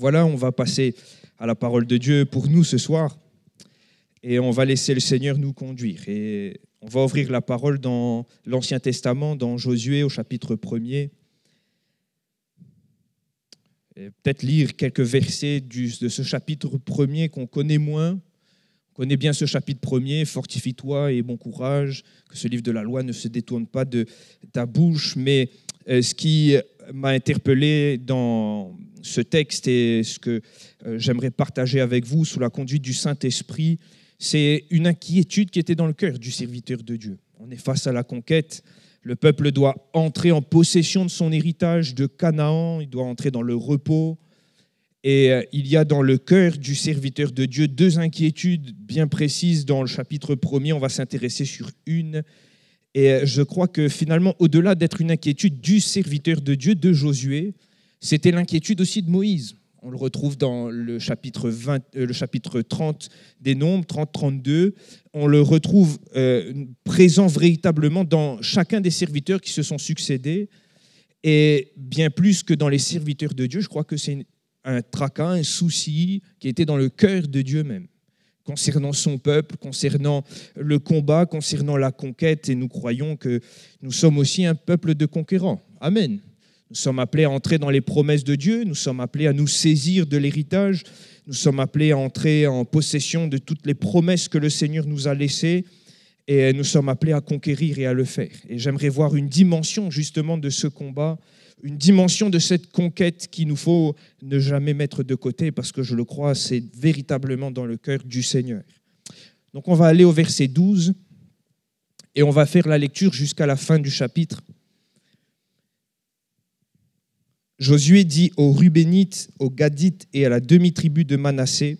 Voilà, on va passer à la parole de Dieu pour nous ce soir et on va laisser le Seigneur nous conduire. Et on va ouvrir la parole dans l'Ancien Testament, dans Josué au chapitre 1er. Et peut-être lire quelques versets de ce chapitre 1er qu'on connaît moins. On connaît bien ce chapitre 1er, fortifie-toi et bon courage, que ce livre de la loi ne se détourne pas de ta bouche. Mais ce qui m'a interpellé dans ce texte et ce que j'aimerais partager avec vous sous la conduite du Saint-Esprit, c'est une inquiétude qui était dans le cœur du serviteur de Dieu. On est face à la conquête. Le peuple doit entrer en possession de son héritage de Canaan, il doit entrer dans le repos. Et il y a dans le cœur du serviteur de Dieu deux inquiétudes bien précises. Dans le chapitre 1er, on va s'intéresser sur une. Et je crois que finalement, au-delà d'être une inquiétude du serviteur de Dieu, de Josué, c'était l'inquiétude aussi de Moïse. On le retrouve dans le chapitre 30 des Nombres, 30-32. On le retrouve présent véritablement dans chacun des serviteurs qui se sont succédés. Et bien plus que dans les serviteurs de Dieu, je crois que c'est un tracas, un souci qui était dans le cœur de Dieu même, concernant son peuple, concernant le combat, concernant la conquête. Et nous croyons que nous sommes aussi un peuple de conquérants. Amen. Nous sommes appelés à entrer dans les promesses de Dieu, nous sommes appelés à nous saisir de l'héritage, nous sommes appelés à entrer en possession de toutes les promesses que le Seigneur nous a laissées et nous sommes appelés à conquérir et à le faire. Et j'aimerais voir une dimension justement de ce combat, une dimension de cette conquête qu'il nous faut ne jamais mettre de côté parce que je le crois, c'est véritablement dans le cœur du Seigneur. Donc on va aller au verset 12 et on va faire la lecture jusqu'à la fin du chapitre. Josué dit aux Rubénites, aux Gadites et à la demi-tribu de Manassé,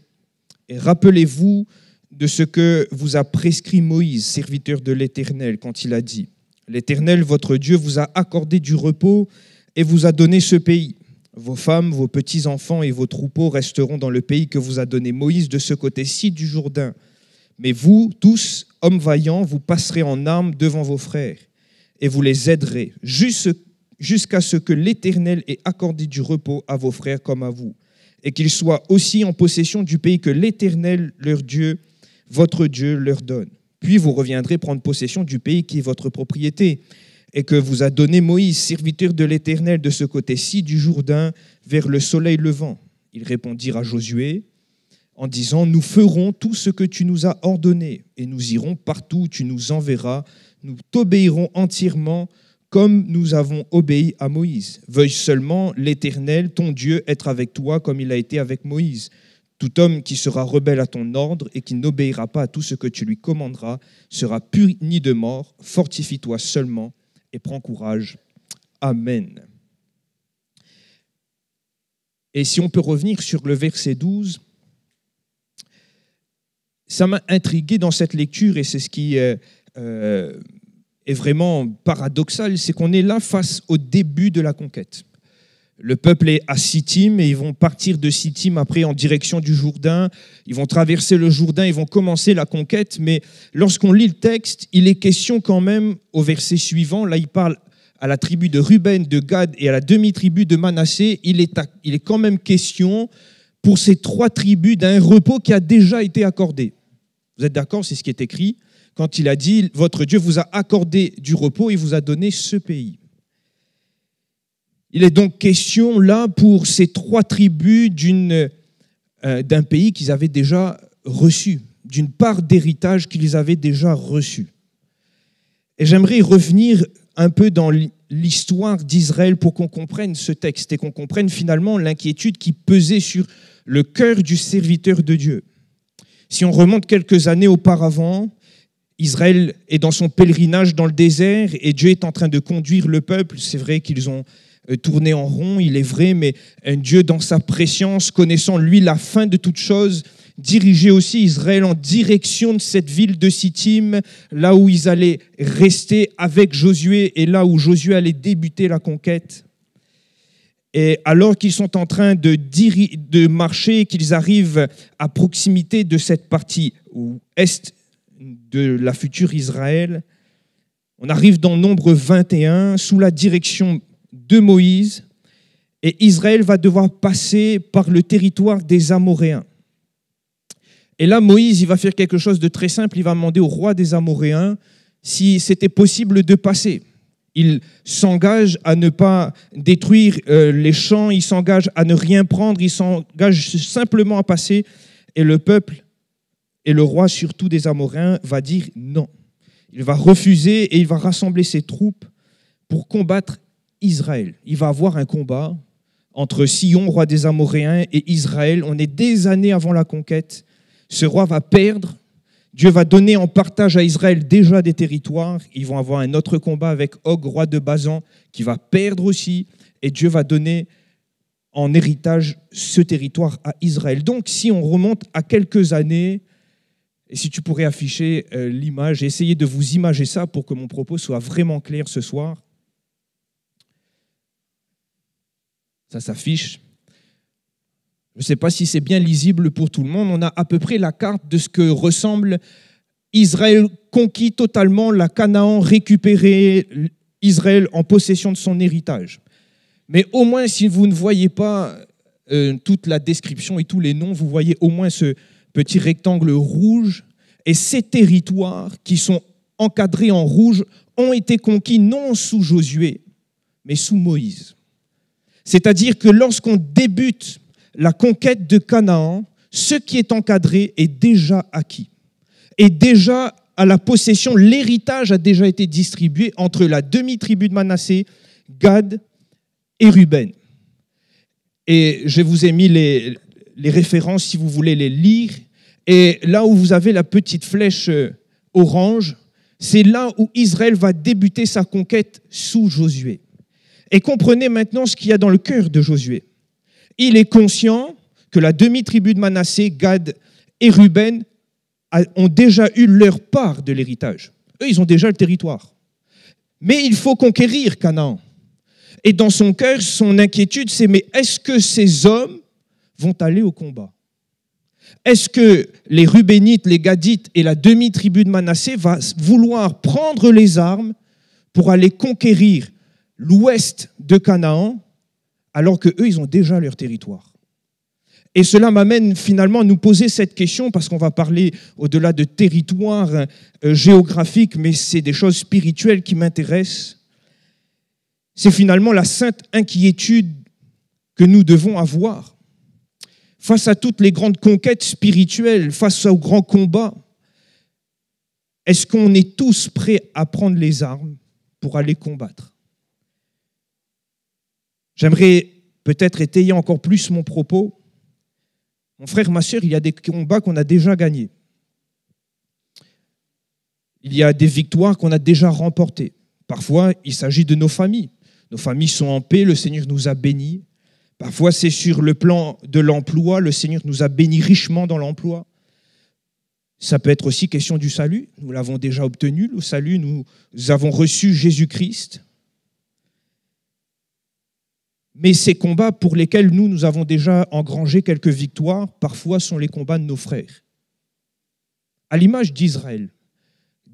et rappelez-vous de ce que vous a prescrit Moïse, serviteur de l'Éternel, quand il a dit, l'Éternel, votre Dieu, vous a accordé du repos et vous a donné ce pays. Vos femmes, vos petits-enfants et vos troupeaux resteront dans le pays que vous a donné Moïse de ce côté-ci du Jourdain. Mais vous, tous, hommes vaillants, vous passerez en armes devant vos frères et vous les aiderez, jusqu'à ce que l'Éternel ait accordé du repos à vos frères comme à vous, et qu'ils soient aussi en possession du pays que l'Éternel, leur Dieu, votre Dieu, leur donne. Puis vous reviendrez prendre possession du pays qui est votre propriété, et que vous a donné Moïse, serviteur de l'Éternel, de ce côté-ci du Jourdain, vers le soleil levant. Ils répondirent à Josué en disant, nous ferons tout ce que tu nous as ordonné, et nous irons partout où tu nous enverras, nous t'obéirons entièrement, comme nous avons obéi à Moïse. Veuille seulement l'Éternel, ton Dieu, être avec toi comme il a été avec Moïse. Tout homme qui sera rebelle à ton ordre et qui n'obéira pas à tout ce que tu lui commanderas sera puni de mort. Fortifie-toi seulement et prends courage. Amen. Et si on peut revenir sur le verset 12, ça m'a intrigué dans cette lecture et c'est ce qui est vraiment paradoxal, c'est qu'on est là face au début de la conquête. Le peuple est à Sittim et ils vont partir de Sittim après en direction du Jourdain. Ils vont traverser le Jourdain, ils vont commencer la conquête. Mais lorsqu'on lit le texte, il est question quand même au verset suivant. Là, il parle à la tribu de Ruben, de Gad et à la demi-tribu de Manassé. Il est quand même question pour ces trois tribus d'un repos qui a déjà été accordé. Vous êtes d'accord? C'est ce qui est écrit quand il a dit « Votre Dieu vous a accordé du repos et vous a donné ce pays ». Il est donc question là pour ces trois tribus d'un pays qu'ils avaient déjà reçu, d'une part d'héritage qu'ils avaient déjà reçu. Et j'aimerais revenir un peu dans l'histoire d'Israël pour qu'on comprenne ce texte et qu'on comprenne finalement l'inquiétude qui pesait sur le cœur du serviteur de Dieu. Si on remonte quelques années auparavant, Israël est dans son pèlerinage dans le désert et Dieu est en train de conduire le peuple. C'est vrai qu'ils ont tourné en rond, il est vrai, mais un Dieu dans sa préscience, connaissant lui la fin de toutes choses, dirigeait aussi Israël en direction de cette ville de Sittim, là où ils allaient rester avec Josué et là où Josué allait débuter la conquête. Et alors qu'ils sont en train de marcher, qu'ils arrivent à proximité de cette partie est de la future Israël, on arrive dans Nombre 21 sous la direction de Moïse et Israël va devoir passer par le territoire des Amoréens. Et là, Moïse, il va faire quelque chose de très simple. Il va demander au roi des Amoréens si c'était possible de passer. Il s'engage à ne pas détruire les champs, il s'engage à ne rien prendre, il s'engage simplement à passer. Et le peuple et le roi, surtout des Amoréens, va dire non. Il va refuser et il va rassembler ses troupes pour combattre Israël. Il va avoir un combat entre Sihon, roi des Amoréens, et Israël. On est des années avant la conquête. Ce roi va perdre. Dieu va donner en partage à Israël déjà des territoires. Ils vont avoir un autre combat avec Og, roi de Basan, qui va perdre aussi. Et Dieu va donner en héritage ce territoire à Israël. Donc, si on remonte à quelques années, et si tu pourrais afficher l'image, et essayer de vous imager ça pour que mon propos soit vraiment clair ce soir. Ça s'affiche. Je ne sais pas si c'est bien lisible pour tout le monde. On a à peu près la carte de ce que ressemble Israël conquis totalement, la Canaan récupérée, Israël en possession de son héritage. Mais au moins, si vous ne voyez pas toute la description et tous les noms, vous voyez au moins ce petit rectangle rouge. Et ces territoires qui sont encadrés en rouge ont été conquis non sous Josué, mais sous Moïse. C'est-à-dire que lorsqu'on débute la conquête de Canaan, ce qui est encadré est déjà acquis. Et déjà à la possession, l'héritage a déjà été distribué entre la demi-tribu de Manassé, Gad et Ruben. Et je vous ai mis les références si vous voulez les lire. Et là où vous avez la petite flèche orange, c'est là où Israël va débuter sa conquête sous Josué. Et comprenez maintenant ce qu'il y a dans le cœur de Josué. Il est conscient que la demi-tribu de Manassé, Gad et Ruben ont déjà eu leur part de l'héritage. Eux, ils ont déjà le territoire. Mais il faut conquérir Canaan. Et dans son cœur, son inquiétude, c'est mais est-ce que ces hommes vont aller au combat? Est-ce que les Rubénites, les Gadites et la demi-tribu de Manassé vont vouloir prendre les armes pour aller conquérir l'ouest de Canaan, alors qu'eux, ils ont déjà leur territoire? Et cela m'amène finalement à nous poser cette question, parce qu'on va parler au-delà de territoire géographique, mais c'est des choses spirituelles qui m'intéressent. C'est finalement la sainte inquiétude que nous devons avoir. Face à toutes les grandes conquêtes spirituelles, face aux grands combats, est-ce qu'on est tous prêts à prendre les armes pour aller combattre? J'aimerais peut-être étayer encore plus mon propos. Mon frère, ma sœur, il y a des combats qu'on a déjà gagnés. Il y a des victoires qu'on a déjà remportées. Parfois, il s'agit de nos familles. Nos familles sont en paix, le Seigneur nous a bénis. Parfois, c'est sur le plan de l'emploi, le Seigneur nous a bénis richement dans l'emploi. Ça peut être aussi question du salut. Nous l'avons déjà obtenu, le salut, nous avons reçu Jésus-Christ. Mais ces combats pour lesquels nous avons déjà engrangé quelques victoires, parfois sont les combats de nos frères. À l'image d'Israël,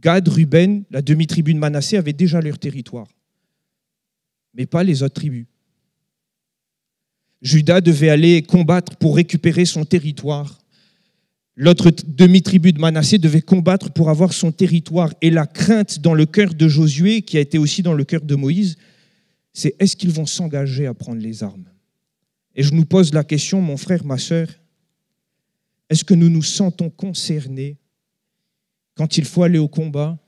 Gad, Ruben, la demi-tribu de Manassé avaient déjà leur territoire, mais pas les autres tribus. Juda devait aller combattre pour récupérer son territoire. L'autre demi-tribu de Manassé devait combattre pour avoir son territoire. Et la crainte dans le cœur de Josué, qui a été aussi dans le cœur de Moïse, c'est est-ce qu'ils vont s'engager à prendre les armes? Et je nous pose la question, mon frère, ma sœur, est-ce que nous nous sentons concernés quand il faut aller au combat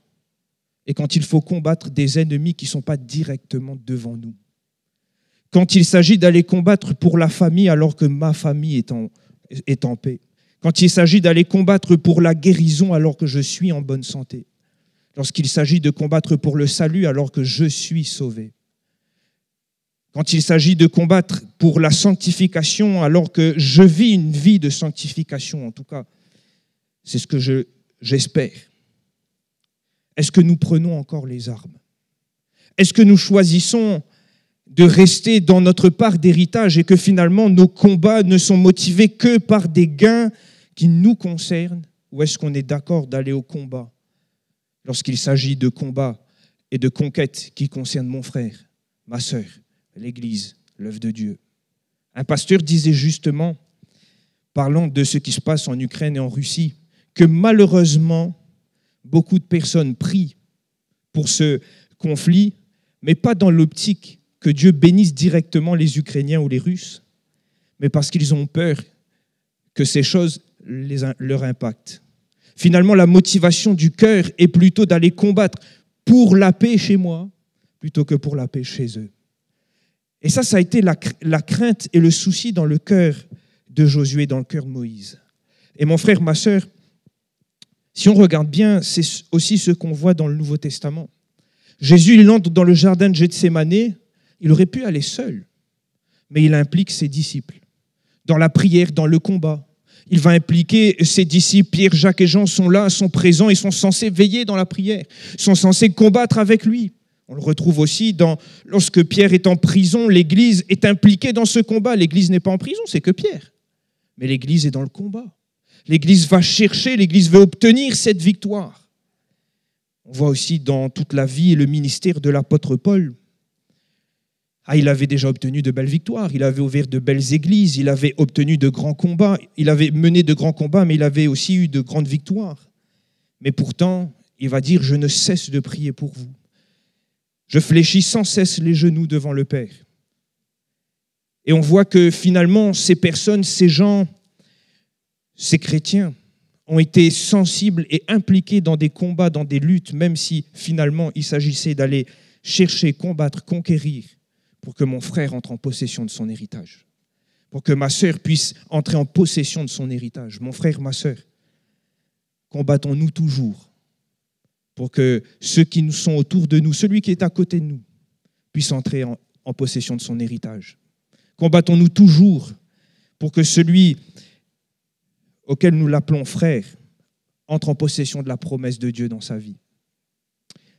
et quand il faut combattre des ennemis qui ne sont pas directement devant nous? Quand il s'agit d'aller combattre pour la famille alors que ma famille est en paix. Quand il s'agit d'aller combattre pour la guérison alors que je suis en bonne santé. Lorsqu'il s'agit de combattre pour le salut alors que je suis sauvé. Quand il s'agit de combattre pour la sanctification alors que je vis une vie de sanctification, en tout cas, c'est ce que j'espère. Est-ce que nous prenons encore les armes? Est-ce que nous choisissons de rester dans notre part d'héritage et que finalement nos combats ne sont motivés que par des gains qui nous concernent? Ou est-ce qu'on est d'accord d'aller au combat lorsqu'il s'agit de combats et de conquêtes qui concernent mon frère, ma sœur, l'Église, l'œuvre de Dieu? Un pasteur disait justement, parlant de ce qui se passe en Ukraine et en Russie, que malheureusement, beaucoup de personnes prient pour ce conflit, mais pas dans l'optique que Dieu bénisse directement les Ukrainiens ou les Russes, mais parce qu'ils ont peur que ces choses leur impactent. Finalement, la motivation du cœur est plutôt d'aller combattre pour la paix chez moi, plutôt que pour la paix chez eux. Et ça a été la crainte et le souci dans le cœur de Josué, dans le cœur de Moïse. Et mon frère, ma sœur, si on regarde bien, c'est aussi ce qu'on voit dans le Nouveau Testament. Jésus, il entre dans le jardin de Gethsémanée, il aurait pu aller seul, mais il implique ses disciples. Dans la prière, dans le combat, il va impliquer ses disciples. Pierre, Jacques et Jean sont là, sont présents, ils sont censés veiller dans la prière, sont censés combattre avec lui. On le retrouve aussi lorsque Pierre est en prison, l'Église est impliquée dans ce combat. L'Église n'est pas en prison, c'est que Pierre. Mais l'Église est dans le combat. L'Église va chercher, l'Église veut obtenir cette victoire. On voit aussi dans toute la vie et le ministère de l'apôtre Paul. Il avait déjà obtenu de belles victoires, il avait ouvert de belles églises, il avait obtenu de grands combats, il avait mené de grands combats, mais il avait aussi eu de grandes victoires. Mais pourtant, il va dire « Je ne cesse de prier pour vous. Je fléchis sans cesse les genoux devant le Père. » Et on voit que finalement, ces personnes, ces gens, ces chrétiens ont été sensibles et impliqués dans des combats, dans des luttes, même si finalement il s'agissait d'aller chercher, combattre, conquérir, pour que mon frère entre en possession de son héritage, pour que ma sœur puisse entrer en possession de son héritage. Mon frère, ma sœur, combattons-nous toujours pour que ceux qui nous sont autour de nous, celui qui est à côté de nous, puisse entrer en possession de son héritage. Combattons-nous toujours pour que celui auquel nous l'appelons frère entre en possession de la promesse de Dieu dans sa vie.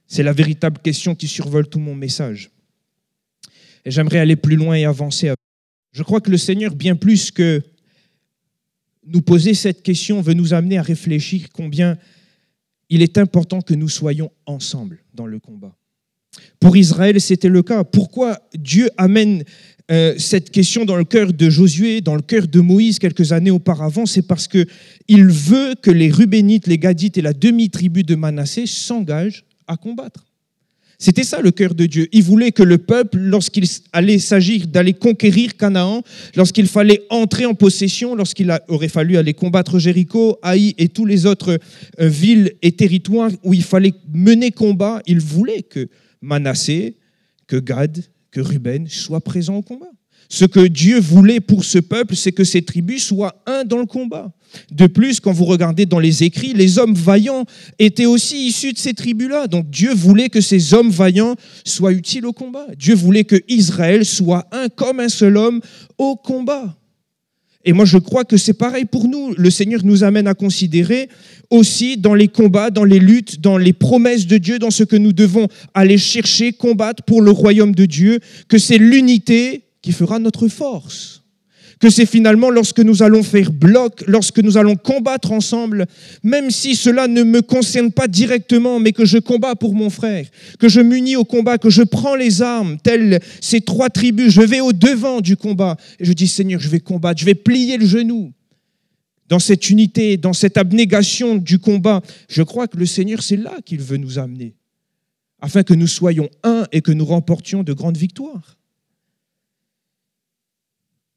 C'est la véritable question qui survole tout mon message. Et j'aimerais aller plus loin et avancer. Je crois que le Seigneur, bien plus que nous poser cette question, veut nous amener à réfléchir combien il est important que nous soyons ensemble dans le combat. Pour Israël, c'était le cas. Pourquoi Dieu amène cette question dans le cœur de Josué, dans le cœur de Moïse quelques années auparavant? C'est parce qu'il veut que les Rubénites, les Gadites et la demi-tribu de Manassé s'engagent à combattre. C'était ça le cœur de Dieu. Il voulait que le peuple, lorsqu'il allait s'agir d'aller conquérir Canaan, lorsqu'il fallait entrer en possession, lorsqu'il aurait fallu aller combattre Jéricho, Haï et tous les autres villes et territoires où il fallait mener combat, il voulait que Manassé, que Gad, que Ruben soient présents au combat. Ce que Dieu voulait pour ce peuple, c'est que ces tribus soient un dans le combat. De plus, quand vous regardez dans les écrits, les hommes vaillants étaient aussi issus de ces tribus-là. Donc Dieu voulait que ces hommes vaillants soient utiles au combat. Dieu voulait que Israël soit un comme un seul homme au combat. Et moi, je crois que c'est pareil pour nous. Le Seigneur nous amène à considérer aussi dans les combats, dans les luttes, dans les promesses de Dieu, dans ce que nous devons aller chercher, combattre pour le royaume de Dieu, que c'est l'unité qui fera notre force. Que c'est finalement lorsque nous allons faire bloc, lorsque nous allons combattre ensemble, même si cela ne me concerne pas directement, mais que je combats pour mon frère, que je m'unis au combat, que je prends les armes, telles ces 3 tribus, je vais au devant du combat et je dis Seigneur, je vais combattre, je vais plier le genou. Dans cette unité, dans cette abnégation du combat, je crois que le Seigneur, c'est là qu'il veut nous amener, afin que nous soyons un et que nous remportions de grandes victoires.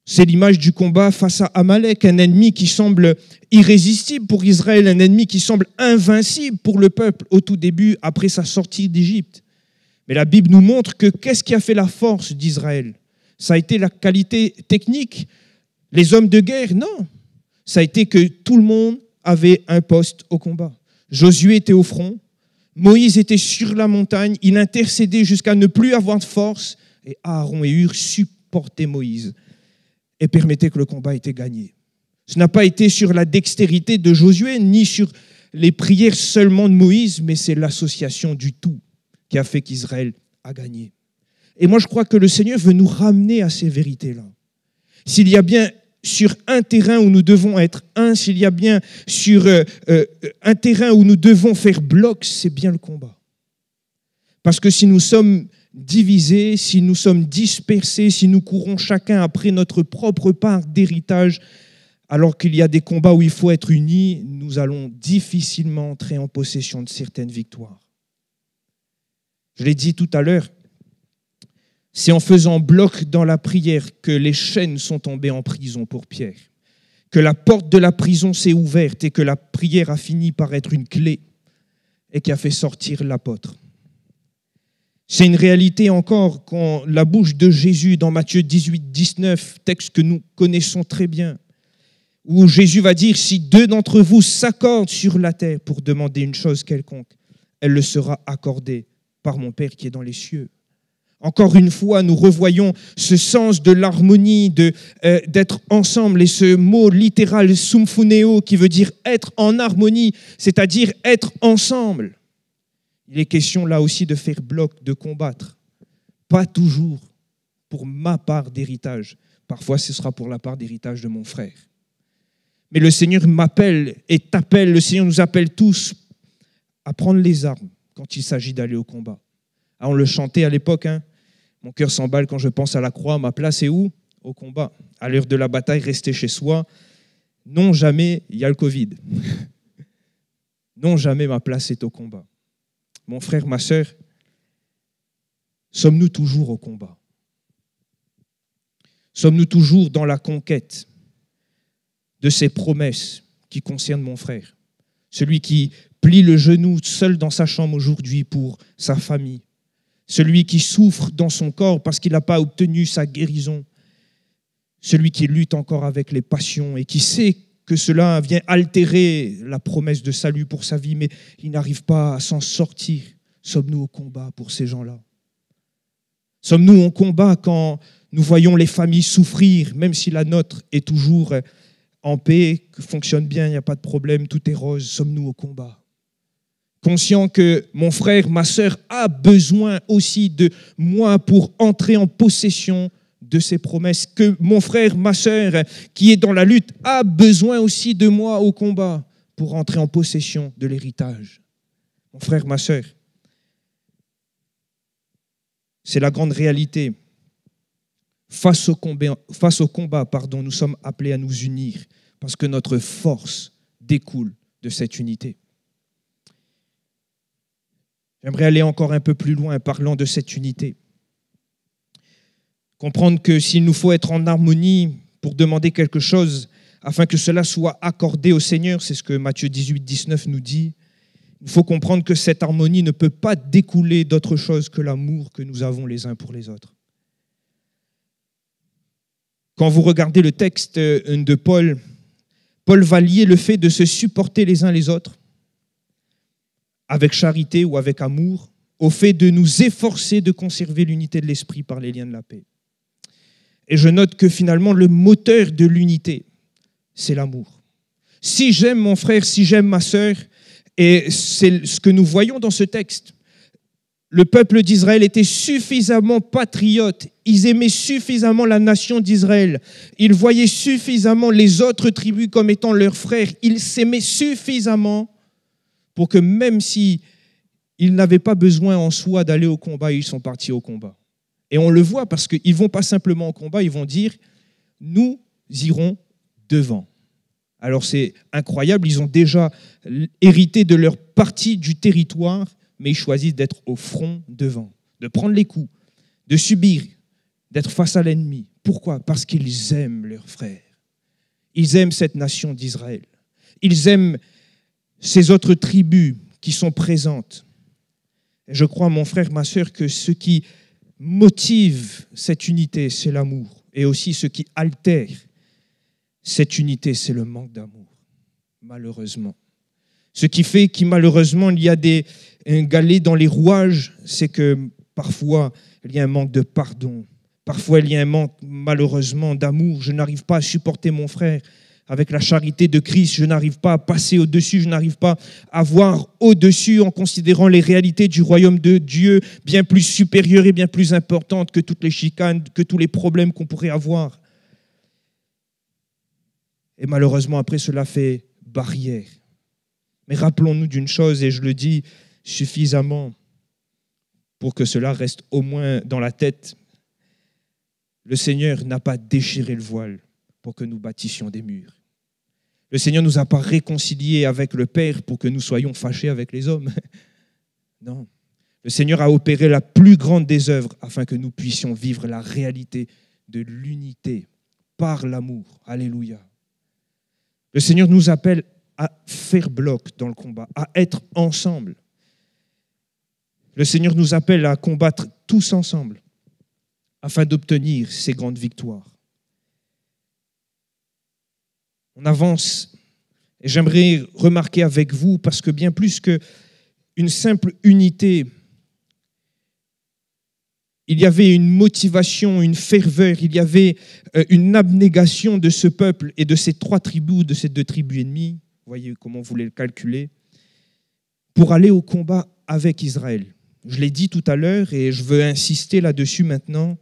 C'est l'image du combat face à Amalek, un ennemi qui semble irrésistible pour Israël, un ennemi qui semble invincible pour le peuple au tout début, après sa sortie d'Égypte. Mais la Bible nous montre que qu'est-ce qui a fait la force d'Israël? Ça a été la qualité technique, les hommes de guerre? Non. Ça a été que tout le monde avait un poste au combat. Josué était au front, Moïse était sur la montagne, il intercédait jusqu'à ne plus avoir de force, et Aaron et Hur supportaient Moïse et permettaient que le combat était gagné. Ce n'a pas été sur la dextérité de Josué, ni sur les prières seulement de Moïse, mais c'est l'association du tout qui a fait qu'Israël a gagné. Et moi, je crois que le Seigneur veut nous ramener à ces vérités-là. S'il y a bien sur un terrain où nous devons être un, s'il y a bien sur un terrain où nous devons faire bloc, c'est bien le combat. Parce que si nous sommes divisés, si nous sommes dispersés, si nous courons chacun après notre propre part d'héritage, alors qu'il y a des combats où il faut être unis, nous allons difficilement entrer en possession de certaines victoires. Je l'ai dit tout à l'heure, c'est en faisant bloc dans la prière que les chaînes sont tombées en prison pour Pierre, que la porte de la prison s'est ouverte et que la prière a fini par être une clé et qui a fait sortir l'apôtre. C'est une réalité encore quand la bouche de Jésus dans Matthieu 18, 19, texte que nous connaissons très bien, où Jésus va dire « Si deux d'entre vous s'accordent sur la terre pour demander une chose quelconque, elle le sera accordée par mon Père qui est dans les cieux. » Encore une fois, nous revoyons ce sens de l'harmonie, d'être ensemble, et ce mot littéral « symphoneo » qui veut dire être en harmonie, c'est-à-dire être ensemble. Il est question là aussi de faire bloc, de combattre. Pas toujours pour ma part d'héritage. Parfois, ce sera pour la part d'héritage de mon frère. Mais le Seigneur m'appelle et t'appelle, le Seigneur nous appelle tous à prendre les armes quand il s'agit d'aller au combat. Ah, on le chantait à l'époque, hein. Mon cœur s'emballe quand je pense à la croix, ma place est où? Au combat. À l'heure de la bataille, rester chez soi. Non, jamais, il y a le Covid. Non, jamais ma place est au combat. Mon frère, ma sœur, sommes-nous toujours au combat? Sommes-nous toujours dans la conquête de ces promesses qui concernent mon frère? Celui qui plie le genou seul dans sa chambre aujourd'hui pour sa famille. Celui qui souffre dans son corps parce qu'il n'a pas obtenu sa guérison. Celui qui lutte encore avec les passions et qui sait que cela vient altérer la promesse de salut pour sa vie, mais il n'arrive pas à s'en sortir. Sommes-nous au combat pour ces gens-là? Sommes-nous au combat quand nous voyons les familles souffrir, même si la nôtre est toujours en paix, que fonctionne bien, il n'y a pas de problème, tout est rose? Sommes-nous au combat? Conscient que mon frère, ma sœur a besoin aussi de moi pour entrer en possession de ses promesses, que mon frère, ma sœur qui est dans la lutte a besoin aussi de moi au combat pour entrer en possession de l'héritage. Mon frère, ma sœur, c'est la grande réalité. Face au combat, nous sommes appelés à nous unir parce que notre force découle de cette unité. J'aimerais aller encore un peu plus loin parlant de cette unité. Comprendre que s'il nous faut être en harmonie pour demander quelque chose, afin que cela soit accordé au Seigneur, c'est ce que Matthieu 18, 19 nous dit, il faut comprendre que cette harmonie ne peut pas découler d'autre chose que l'amour que nous avons les uns pour les autres. Quand vous regardez le texte de Paul, Paul va lier le fait de se supporter les uns les autres avec charité ou avec amour, au fait de nous efforcer de conserver l'unité de l'esprit par les liens de la paix. Et je note que finalement, le moteur de l'unité, c'est l'amour. Si j'aime mon frère, si j'aime ma sœur, et c'est ce que nous voyons dans ce texte, le peuple d'Israël était suffisamment patriote, ils aimaient suffisamment la nation d'Israël, ils voyaient suffisamment les autres tribus comme étant leurs frères, ils s'aimaient suffisamment pour que même si ils n'avaient pas besoin en soi d'aller au combat, ils sont partis au combat. Et on le voit parce qu'ils ne vont pas simplement au combat, ils vont dire « nous irons devant ». Alors c'est incroyable, ils ont déjà hérité de leur partie du territoire, mais ils choisissent d'être au front devant, de prendre les coups, de subir, d'être face à l'ennemi. Pourquoi? Parce qu'ils aiment leurs frères. Ils aiment cette nation d'Israël. Ils aiment ces autres tribus qui sont présentes. Et je crois, mon frère, ma sœur, que ce qui motive cette unité, c'est l'amour. Et aussi ce qui altère cette unité, c'est le manque d'amour, malheureusement. Ce qui fait que malheureusement, il y a un galet dans les rouages, c'est que parfois, il y a un manque de pardon. Parfois, il y a un manque, malheureusement, d'amour. Je n'arrive pas à supporter mon frère avec la charité de Christ. Je n'arrive pas à passer au-dessus. Je n'arrive pas à voir au-dessus en considérant les réalités du royaume de Dieu bien plus supérieures et bien plus importantes que toutes les chicanes, que tous les problèmes qu'on pourrait avoir. Et malheureusement, après, cela fait barrière. Mais rappelons-nous d'une chose, et je le dis suffisamment, pour que cela reste au moins dans la tête. Le Seigneur n'a pas déchiré le voile pour que nous bâtissions des murs. Le Seigneur ne nous a pas réconciliés avec le Père pour que nous soyons fâchés avec les hommes. Non. Le Seigneur a opéré la plus grande des œuvres afin que nous puissions vivre la réalité de l'unité par l'amour. Alléluia. Le Seigneur nous appelle à faire bloc dans le combat, à être ensemble. Le Seigneur nous appelle à combattre tous ensemble afin d'obtenir ces grandes victoires. On avance et j'aimerais remarquer avec vous, parce que bien plus qu'une simple unité, il y avait une motivation, une ferveur, il y avait une abnégation de ce peuple et de ces 3 tribus, de ces 2 tribus ennemies, vous voyez comment vous voulez le calculer, pour aller au combat avec Israël. Je l'ai dit tout à l'heure et je veux insister là-dessus maintenant.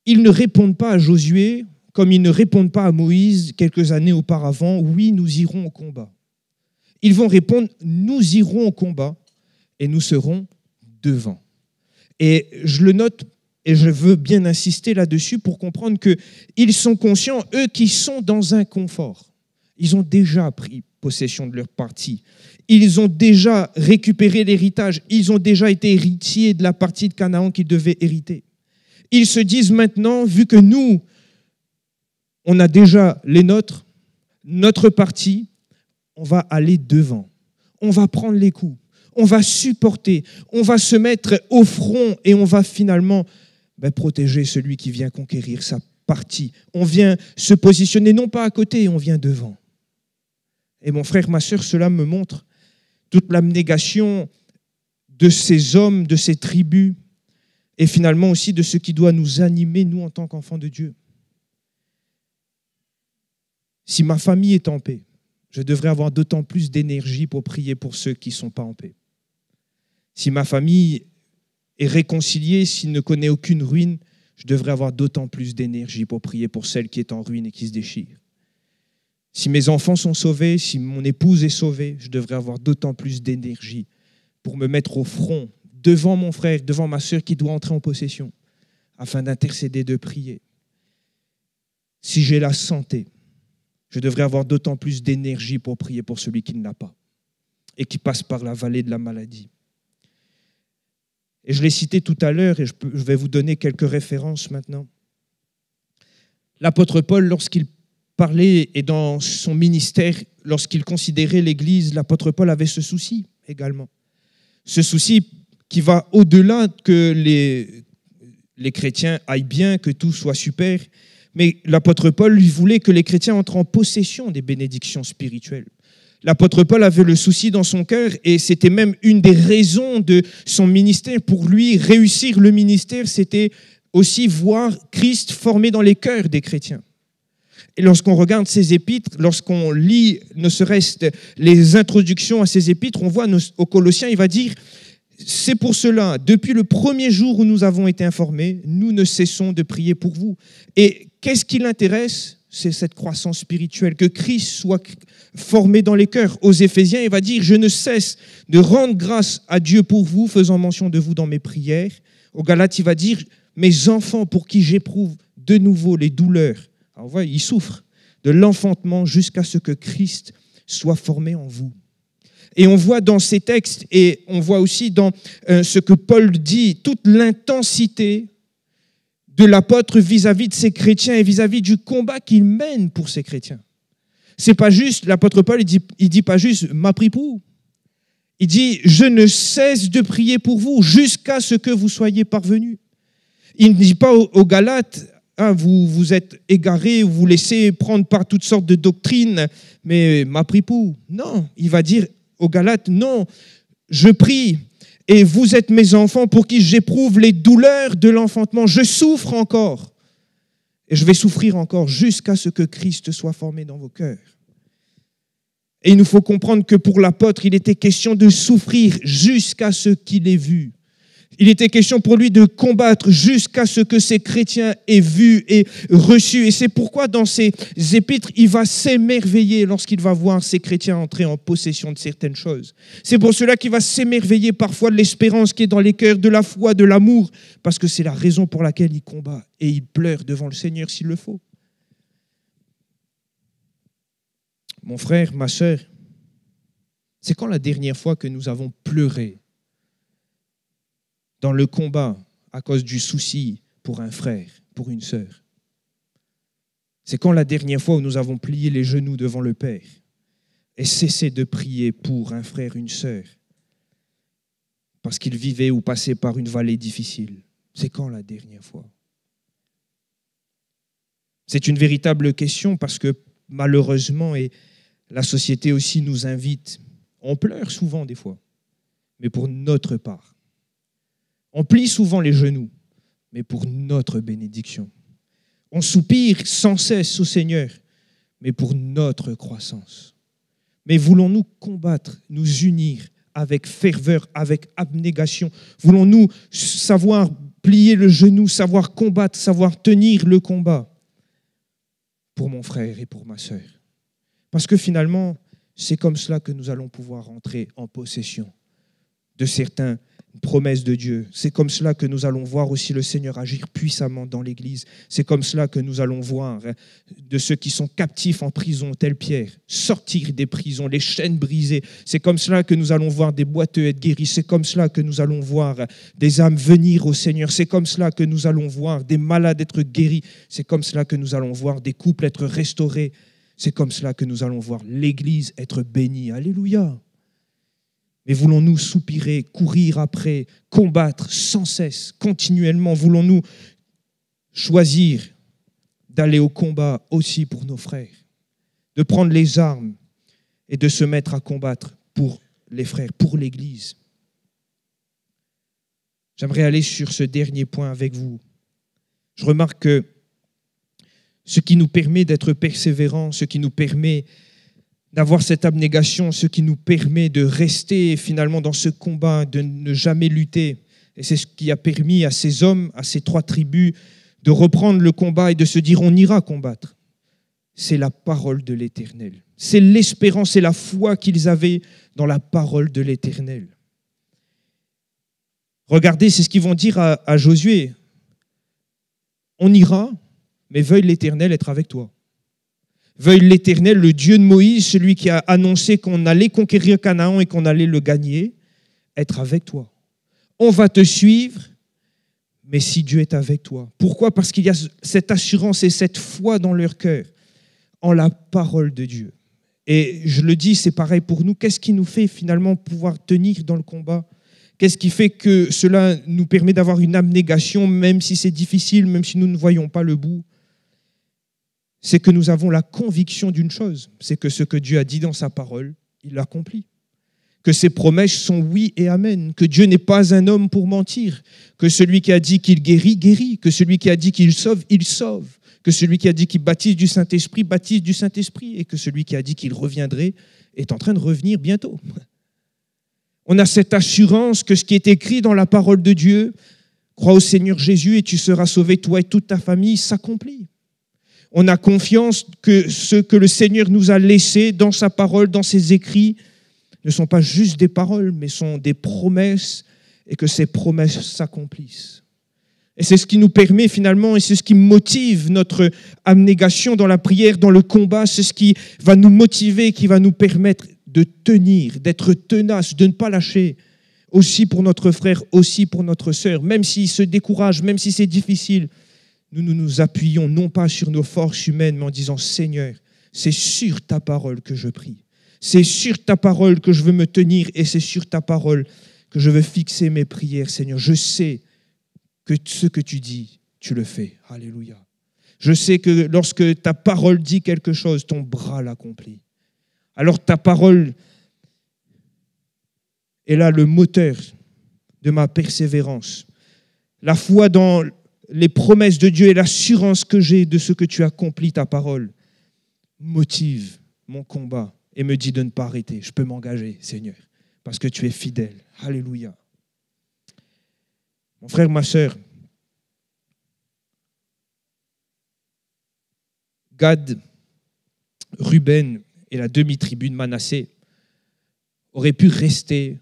Ils ne répondent pas à Josué comme ils ne répondent pas à Moïse quelques années auparavant, oui, nous irons au combat. Ils vont répondre, nous irons au combat et nous serons devant. Et je le note et je veux bien insister là-dessus pour comprendre qu'ils sont conscients, eux qui sont dans un confort. Ils ont déjà pris possession de leur partie. Ils ont déjà récupéré l'héritage. Ils ont déjà été héritiers de la partie de Canaan qu'ils devaient hériter. Ils se disent maintenant, vu que nous, on a déjà les nôtres, notre partie, on va aller devant. On va prendre les coups. On va supporter. On va se mettre au front et on va finalement protéger celui qui vient conquérir sa partie. On vient se positionner non pas à côté, on vient devant. Et mon frère, ma sœur, cela me montre toute l'abnégation de ces hommes, de ces tribus, et finalement aussi de ce qui doit nous animer, nous, en tant qu'enfants de Dieu. Si ma famille est en paix, je devrais avoir d'autant plus d'énergie pour prier pour ceux qui ne sont pas en paix. Si ma famille est réconciliée, s'il ne connaît aucune ruine, je devrais avoir d'autant plus d'énergie pour prier pour celle qui est en ruine et qui se déchire. Si mes enfants sont sauvés, si mon épouse est sauvée, je devrais avoir d'autant plus d'énergie pour me mettre au front devant mon frère, devant ma sœur qui doit entrer en possession, afin d'intercéder, de prier. Si j'ai la santé, je devrais avoir d'autant plus d'énergie pour prier pour celui qui ne l'a pas et qui passe par la vallée de la maladie. Et je l'ai cité tout à l'heure et je vais vous donner quelques références maintenant. L'apôtre Paul, lorsqu'il parlait et dans son ministère, lorsqu'il considérait l'Église, l'apôtre Paul avait ce souci également. Ce souci qui va au-delà que les chrétiens aillent bien, que tout soit super, mais l'apôtre Paul lui voulait que les chrétiens entrent en possession des bénédictions spirituelles. L'apôtre Paul avait le souci dans son cœur et c'était même une des raisons de son ministère. Pour lui, réussir le ministère, c'était aussi voir Christ formé dans les cœurs des chrétiens. Et lorsqu'on regarde ces épîtres, lorsqu'on lit ne serait-ce les introductions à ces épîtres, on voit aux Colossiens, il va dire « C'est pour cela, depuis le premier jour où nous avons été informés, nous ne cessons de prier pour vous. » Et qu'est-ce qui l'intéresse ? C'est cette croissance spirituelle, que Christ soit formé dans les cœurs. Aux Éphésiens, il va dire « Je ne cesse de rendre grâce à Dieu pour vous, faisant mention de vous dans mes prières. » Aux Galates, il va dire « Mes enfants pour qui j'éprouve de nouveau les douleurs. » Alors, on voit, il souffre de l'enfantement jusqu'à ce que Christ soit formé en vous. Et on voit dans ces textes, et on voit aussi dans ce que Paul dit, toute l'intensité de l'apôtre vis-à-vis de ces chrétiens et vis-à-vis du combat qu'il mène pour ces chrétiens. C'est pas juste, l'apôtre Paul, il dit pas juste « m'a pris pour ». Il dit « je ne cesse de prier pour vous jusqu'à ce que vous soyez parvenus ». Il ne dit pas aux Galates « vous êtes égarés, vous vous laissez prendre par toutes sortes de doctrines, mais m'a pris pour ». Non, il va dire aux Galates « non, je prie ». Et vous êtes mes enfants pour qui j'éprouve les douleurs de l'enfantement. Je souffre encore. Et je vais souffrir encore jusqu'à ce que Christ soit formé dans vos cœurs. Et il nous faut comprendre que pour l'apôtre, il était question de souffrir jusqu'à ce qu'il ait vu. Il était question pour lui de combattre jusqu'à ce que ces chrétiens aient vu et reçu. Et c'est pourquoi dans ces épîtres, il va s'émerveiller lorsqu'il va voir ces chrétiens entrer en possession de certaines choses. C'est pour cela qu'il va s'émerveiller parfois de l'espérance qui est dans les cœurs, de la foi, de l'amour, parce que c'est la raison pour laquelle il combat et il pleure devant le Seigneur s'il le faut. Mon frère, ma sœur, c'est quand la dernière fois que nous avons pleuré dans le combat à cause du souci pour un frère, pour une sœur? C'est quand la dernière fois où nous avons plié les genoux devant le Père et cessé de prier pour un frère, une sœur, parce qu'il vivait ou passait par une vallée difficile? C'est quand la dernière fois? C'est une véritable question parce que malheureusement, et la société aussi nous invite, on pleure souvent des fois, mais pour notre part. On plie souvent les genoux, mais pour notre bénédiction. On soupire sans cesse au Seigneur, mais pour notre croissance. Mais voulons-nous combattre, nous unir avec ferveur, avec abnégation? Voulons-nous savoir plier le genou, savoir combattre, savoir tenir le combat pour mon frère et pour ma sœur? Parce que finalement, c'est comme cela que nous allons pouvoir entrer en possession de certaines promesses de Dieu. C'est comme cela que nous allons voir aussi le Seigneur agir puissamment dans l'Église. C'est comme cela que nous allons voir de ceux qui sont captifs en prison, tel Pierre, sortir des prisons, les chaînes brisées. C'est comme cela que nous allons voir des boiteux être guéris. C'est comme cela que nous allons voir des âmes venir au Seigneur. C'est comme cela que nous allons voir des malades être guéris. C'est comme cela que nous allons voir des couples être restaurés. C'est comme cela que nous allons voir l'Église être bénie. Alléluia. Mais voulons-nous soupirer, courir après, combattre sans cesse, continuellement? Voulons-nous choisir d'aller au combat aussi pour nos frères, de prendre les armes et de se mettre à combattre pour les frères, pour l'Église? J'aimerais aller sur ce dernier point avec vous. Je remarque que ce qui nous permet d'être persévérants, ce qui nous permet d'avoir cette abnégation, ce qui nous permet de rester finalement dans ce combat, de ne jamais lutter. Et c'est ce qui a permis à ces hommes, à ces 3 tribus, de reprendre le combat et de se dire on ira combattre. C'est la parole de l'Éternel. C'est l'espérance et la foi qu'ils avaient dans la parole de l'Éternel. Regardez, c'est ce qu'ils vont dire à Josué. On ira, mais veuille l'Éternel être avec toi. Veuille l'Éternel, le Dieu de Moïse, celui qui a annoncé qu'on allait conquérir Canaan et qu'on allait le gagner, être avec toi. On va te suivre, mais si Dieu est avec toi. Pourquoi? Parce qu'il y a cette assurance et cette foi dans leur cœur, en la parole de Dieu. Et je le dis, c'est pareil pour nous. Qu'est-ce qui nous fait finalement pouvoir tenir dans le combat? Qu'est-ce qui fait que cela nous permet d'avoir une abnégation, même si c'est difficile, même si nous ne voyons pas le bout? C'est que nous avons la conviction d'une chose, c'est que ce que Dieu a dit dans sa parole, il l'accomplit. Que ses promesses sont oui et amen, que Dieu n'est pas un homme pour mentir, que celui qui a dit qu'il guérit, guérit, que celui qui a dit qu'il sauve, il sauve, que celui qui a dit qu'il baptise du Saint-Esprit, baptise du Saint-Esprit, et que celui qui a dit qu'il reviendrait est en train de revenir bientôt. On a cette assurance que ce qui est écrit dans la parole de Dieu, crois au Seigneur Jésus et tu seras sauvé, toi et toute ta famille, s'accomplit. On a confiance que ce que le Seigneur nous a laissé dans sa parole, dans ses écrits, ne sont pas juste des paroles, mais sont des promesses et que ces promesses s'accomplissent. Et c'est ce qui nous permet finalement, et c'est ce qui motive notre abnégation dans la prière, dans le combat, c'est ce qui va nous motiver, qui va nous permettre de tenir, d'être tenace, de ne pas lâcher, aussi pour notre frère, aussi pour notre sœur, même s'il se décourage, même si c'est difficile. Nous nous appuyons non pas sur nos forces humaines, mais en disant « Seigneur, c'est sur ta parole que je prie. C'est sur ta parole que je veux me tenir et c'est sur ta parole que je veux fixer mes prières, Seigneur. Je sais que ce que tu dis, tu le fais. Alléluia. Je sais que lorsque ta parole dit quelque chose, ton bras l'accomplit. Alors ta parole est là le moteur de ma persévérance. La foi dans les promesses de Dieu et l'assurance que j'ai de ce que tu accomplis, ta parole, motive mon combat et me dit de ne pas arrêter. Je peux m'engager, Seigneur, parce que tu es fidèle. Alléluia. Mon frère, ma sœur, Gad, Ruben et la demi-tribu de Manassé auraient pu rester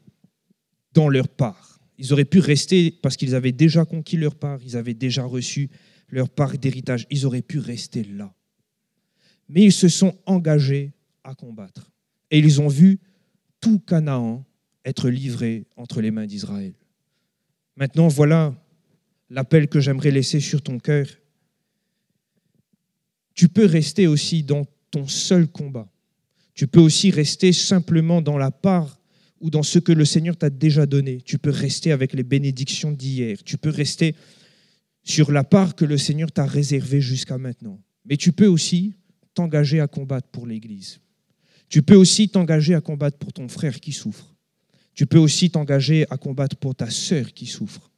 dans leur part. Ils auraient pu rester parce qu'ils avaient déjà conquis leur part, ils avaient déjà reçu leur part d'héritage. Ils auraient pu rester là. Mais ils se sont engagés à combattre. Et ils ont vu tout Canaan être livré entre les mains d'Israël. Maintenant, voilà l'appel que j'aimerais laisser sur ton cœur. Tu peux rester aussi dans ton seul combat. Tu peux aussi rester simplement dans la part ou dans ce que le Seigneur t'a déjà donné. Tu peux rester avec les bénédictions d'hier. Tu peux rester sur la part que le Seigneur t'a réservée jusqu'à maintenant. Mais tu peux aussi t'engager à combattre pour l'Église. Tu peux aussi t'engager à combattre pour ton frère qui souffre. Tu peux aussi t'engager à combattre pour ta sœur qui souffre.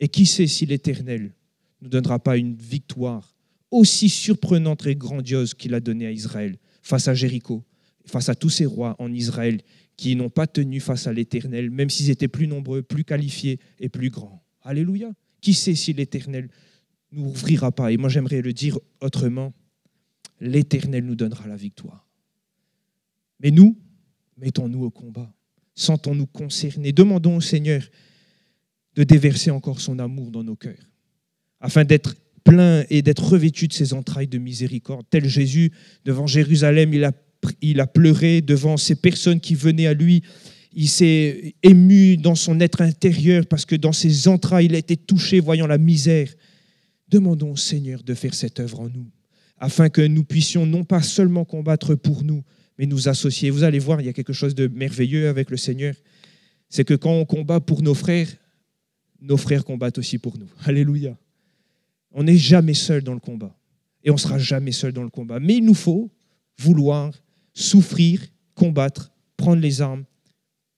Et qui sait si l'Éternel ne donnera pas une victoire aussi surprenante et grandiose qu'il a donnée à Israël, face à Jéricho, face à tous ces rois en Israël qui n'ont pas tenu face à l'Éternel, même s'ils étaient plus nombreux, plus qualifiés et plus grands. Alléluia. Qui sait si l'Éternel ne nous ouvrira pas? Et moi, j'aimerais le dire autrement. L'Éternel nous donnera la victoire. Mais nous, mettons-nous au combat. Sentons-nous concernés. Demandons au Seigneur de déverser encore son amour dans nos cœurs, afin d'être plein et d'être revêtu de ses entrailles de miséricorde. Tel Jésus, devant Jérusalem, il a pleuré devant ces personnes qui venaient à lui. Il s'est ému dans son être intérieur parce que dans ses entrailles, il a été touché voyant la misère. Demandons au Seigneur de faire cette œuvre en nous, afin que nous puissions non pas seulement combattre pour nous, mais nous associer. Vous allez voir, il y a quelque chose de merveilleux avec le Seigneur. C'est que quand on combat pour nos frères combattent aussi pour nous. Alléluia. On n'est jamais seul dans le combat. Et on ne sera jamais seul dans le combat. Mais il nous faut vouloir souffrir, combattre, prendre les armes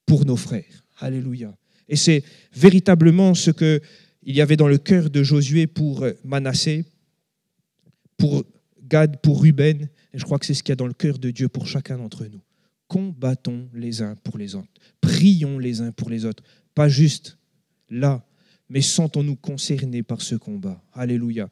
pour nos frères. Alléluia. Et c'est véritablement ce qu'il y avait dans le cœur de Josué pour Manassé, pour Gad, pour Ruben. Et je crois que c'est ce qu'il y a dans le cœur de Dieu pour chacun d'entre nous. Combattons les uns pour les autres. Prions les uns pour les autres. Pas juste là, mais sentons-nous concernés par ce combat. Alléluia.